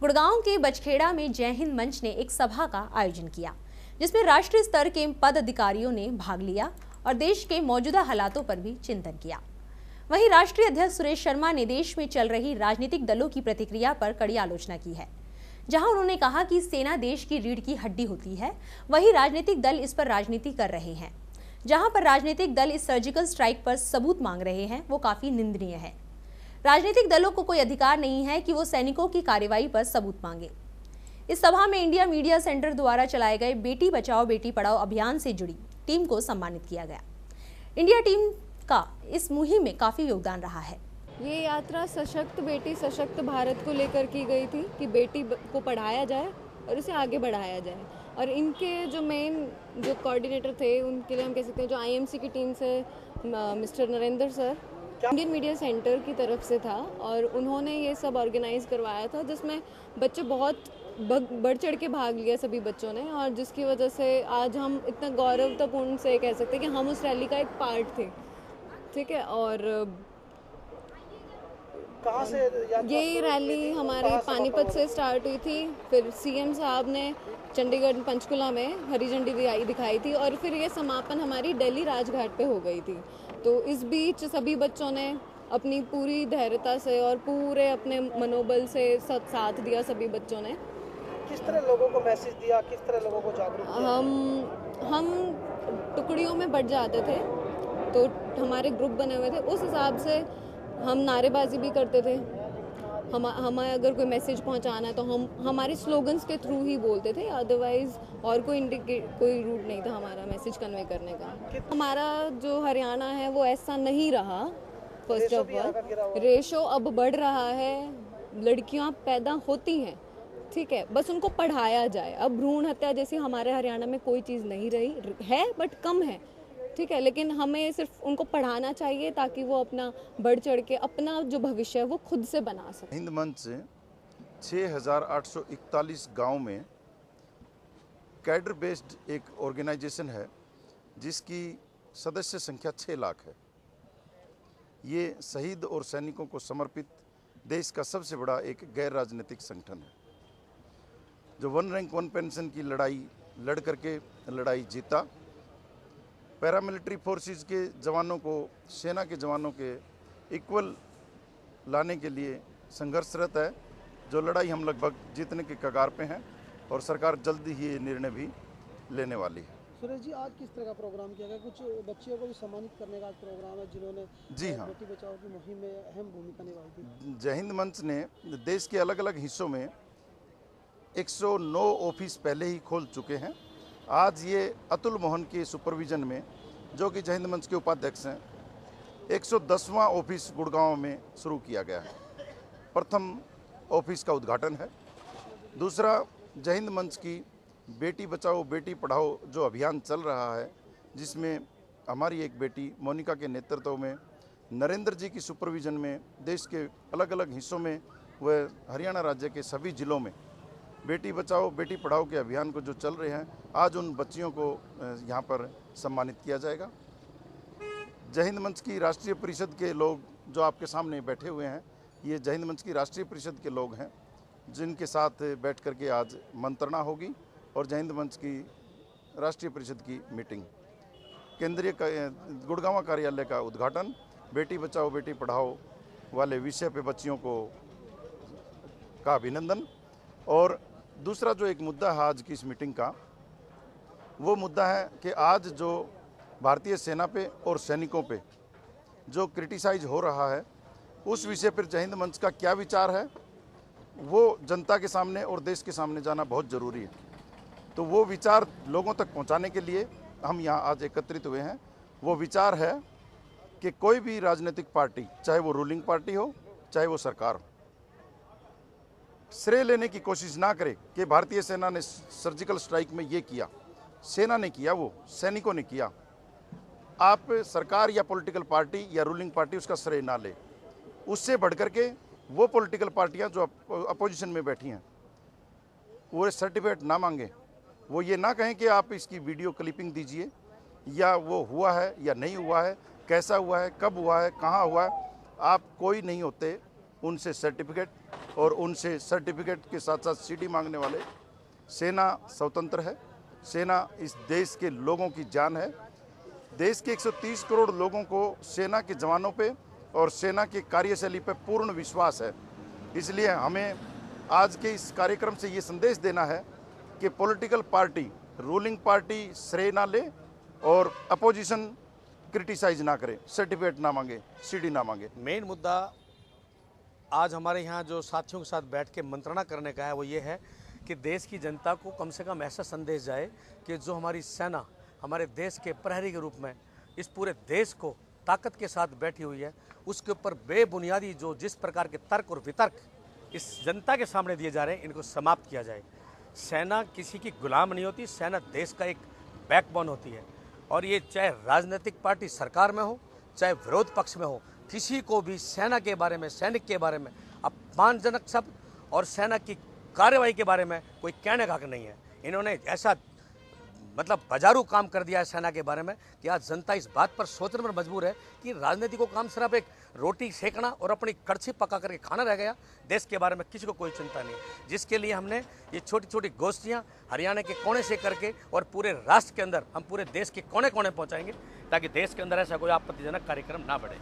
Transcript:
गुड़गांव के बछखेड़ा में जय हिंद मंच ने एक सभा का आयोजन किया, जिसमें राष्ट्रीय स्तर के पदाधिकारियों ने भाग लिया और देश के मौजूदा हालातों पर भी चिंतन किया। वहीं राष्ट्रीय अध्यक्ष सुरेश शर्मा ने देश में चल रही राजनीतिक दलों की प्रतिक्रिया पर कड़ी आलोचना की है। जहां उन्होंने कहा कि सेना देश की रीढ़ की हड्डी होती है, वहीं राजनीतिक दल इस पर राजनीति कर रहे हैं। जहां पर राजनीतिक दल इस सर्जिकल स्ट्राइक पर सबूत मांग रहे हैं, वो काफी निंदनीय है। राजनीतिक दलों को कोई अधिकार नहीं है कि वो सैनिकों की कार्रवाई पर सबूत मांगे। इस सभा में इंडिया मीडिया सेंटर द्वारा चलाए गए बेटी बचाओ बेटी पढ़ाओ अभियान से जुड़ी टीम को सम्मानित किया गया। इंडिया टीम का इस मुहिम में काफी योगदान रहा है। ये यात्रा सशक्त बेटी सशक्त भारत को लेकर की गई थी कि बेटी को पढ़ाया जाए और इसे आगे बढ़ाया जाए। और इनके जो मेन जो कोऑर्डिनेटर थे, उनके लिए हम कह सकते हैं जो आईएमसी की टीम से mister Narendra sir Indian media centre की तरफ से था, और उन्होंने ये सब ऑर्गेनाइज करवाया था, जिसमें बच्चे बहुत बढ़ चढ़ के भाग लिया सभी बच्चों ने, और जिसकी वजह से आज हम इतना गौरवतापूर्ण से कह सकते हैं कि हम उस रैली का एक पार्ट थे। ठीक है। और कहाँ से ये रैली हमारे पानीपत से स्टार्ट हुई थी, फिर सीएम साहब ने चंडीगढ़ पंचकुला में हरी झंडी दिखाई थी, और फिर ये समापन हमारी दिल्ली राजघाट पे हो गई थी। तो इस बीच सभी बच्चों ने अपनी पूरी धैर्यता से और पूरे अपने मनोबल से सब साथ दिया। सभी बच्चों ने किस तरह लोगों को मैसेज दिया, किस तरह लोगों को जागरूक किया? हम टुकड़ियों में बट जाते थे, तो हमारे ग्रुप बने हुए थे, उस हिसाब से हम नारेबाजी भी करते थे। हमें अगर कोई मैसेज पहुंचाना है तो हम हमारे स्लोगन्स के थ्रू ही बोलते थे, अदरवाइज और कोई रूट नहीं था हमारा मैसेज कन्वे करने का। हमारा जो हरियाणा है वो ऐसा नहीं रहा। फर्स्ट ऑफ ऑल रेशो अब बढ़ रहा है, लड़कियां पैदा होती हैं, ठीक है, बस उनको पढ़ाया जाए। अब भ्रूण हत्या जैसी हमारे हरियाणा में कोई चीज़ नहीं रही है, बट कम है, ठीक है, लेकिन हमें सिर्फ उनको पढ़ाना चाहिए ताकि वो अपना बढ़ चढ़ के अपना जो भविष्य है वो खुद से बना सके। हिंद मंच से 6,841 गांव में कैडर बेस्ड एक ऑर्गेनाइजेशन है, जिसकी सदस्य संख्या 6 लाख है। ये शहीद और सैनिकों को समर्पित देश का सबसे बड़ा एक गैर राजनीतिक संगठन है, जो वन रैंक वन पेंशन की लड़ाई लड़ करके लड़ाई जीता। पैरामिलिट्री फोर्सेस के जवानों को सेना के जवानों के इक्वल लाने के लिए संघर्षरत है, जो लड़ाई हम लगभग जीतने के कगार पे हैं, और सरकार जल्दी ही ये निर्णय भी लेने वाली है। सुरेश जी, आज किस तरह का प्रोग्राम किया गया? कुछ बच्चियों को भी सम्मानित करने का प्रोग्राम है, जिन्होंने जी हाँ, बेटी बचाओ की मुहिम में अहम भूमिका निभाई थी। जय हिंद मंच ने देश के अलग अलग हिस्सों में 109 ऑफिस पहले ही खोल चुके हैं। आज ये अतुल मोहन के सुपरविजन में, जो कि जय हिंद मंच के उपाध्यक्ष हैं, 110वां ऑफिस गुड़गांव में शुरू किया गया है। प्रथम ऑफिस का उद्घाटन है। दूसरा, जय हिंद मंच की बेटी बचाओ बेटी पढ़ाओ जो अभियान चल रहा है, जिसमें हमारी एक बेटी मोनिका के नेतृत्व में नरेंद्र जी की सुपरविजन में देश के अलग अलग हिस्सों में व हरियाणा राज्य के सभी जिलों में बेटी बचाओ बेटी पढ़ाओ के अभियान को जो चल रहे हैं, आज उन बच्चियों को यहाँ पर सम्मानित किया जाएगा। जय हिंद मंच की राष्ट्रीय परिषद के लोग जो आपके सामने बैठे हुए हैं, ये जय हिंद मंच की राष्ट्रीय परिषद के लोग हैं, जिनके साथ बैठ करके आज मंत्रणा होगी और जय हिंद मंच की राष्ट्रीय परिषद की मीटिंग, केंद्रीय गुड़गांव कार्यालय का उद्घाटन, बेटी बचाओ बेटी पढ़ाओ वाले विषय पे बच्चियों का अभिनंदन। और दूसरा जो एक मुद्दा है आज की इस मीटिंग का, वो मुद्दा है कि आज जो भारतीय सेना पे और सैनिकों पे जो क्रिटिसाइज हो रहा है, उस विषय पर जय हिंद मंच का क्या विचार है, वो जनता के सामने और देश के सामने जाना बहुत ज़रूरी है। तो वो विचार लोगों तक पहुंचाने के लिए हम यहाँ आज एकत्रित हुए हैं। वो विचार है कि कोई भी राजनीतिक पार्टी, चाहे वो रूलिंग पार्टी हो चाहे वो सरकार हो, श्रेय लेने की कोशिश ना करे कि भारतीय सेना ने सर्जिकल स्ट्राइक में ये किया। सेना ने किया, वो सैनिकों ने किया। आप सरकार या पॉलिटिकल पार्टी या रूलिंग पार्टी उसका श्रेय ना ले। उससे बढ़ करके वो पॉलिटिकल पार्टियां जो अपोजिशन में बैठी हैं, वो सर्टिफिकेट ना मांगे, वो ये ना कहें कि आप इसकी वीडियो क्लिपिंग दीजिए, या वो हुआ है या नहीं हुआ है, कैसा हुआ है, कब हुआ है, कहाँ हुआ है। आप कोई नहीं होते उनसे सर्टिफिकेट और उनसे सर्टिफिकेट के साथ साथ सीडी मांगने वाले। सेना स्वतंत्र है, सेना इस देश के लोगों की जान है। देश के 130 करोड़ लोगों को सेना के जवानों पे और सेना की कार्यशैली पे पूर्ण विश्वास है। इसलिए हमें आज के इस कार्यक्रम से ये संदेश देना है कि पॉलिटिकल पार्टी, रूलिंग पार्टी श्रेय ना ले और अपोजिशन क्रिटिसाइज ना करे, सर्टिफिकेट ना मांगे, सीडी ना मांगे। मेन मुद्दा आज हमारे यहाँ जो साथियों के साथ बैठ के मंत्रणा करने का है वो ये है कि देश की जनता को कम से कम ऐसा संदेश जाए कि जो हमारी सेना हमारे देश के प्रहरी के रूप में इस पूरे देश को ताकत के साथ बैठी हुई है, उसके ऊपर बेबुनियादी जो जिस प्रकार के तर्क और वितर्क इस जनता के सामने दिए जा रहे हैं, इनको समाप्त किया जाए। सेना किसी की गुलाम नहीं होती, सेना देश का एक बैकबोन होती है। और ये चाहे राजनीतिक पार्टी सरकार में हो, चाहे विरोध पक्ष में हो, किसी को भी सेना के बारे में, सैनिक के बारे में अपमानजनक शब्द और सेना की कार्रवाई के बारे में कोई कहने का हक नहीं है। इन्होंने ऐसा मतलब बाजारू काम कर दिया है सेना के बारे में कि आज जनता इस बात पर सोचने पर मजबूर है कि राजनीति को काम सिर्फ एक रोटी सेकना और अपनी कड़छी पका करके खाना रह गया। देश के बारे में किसी को कोई चिंता नहीं, जिसके लिए हमने ये छोटी छोटी गोष्ठियाँ हरियाणा के कोने से करके और पूरे राष्ट्र के अंदर हम पूरे देश के कोने कोने पहुँचाएंगे ताकि देश के अंदर ऐसा कोई आपत्तिजनक कार्यक्रम ना बढ़े।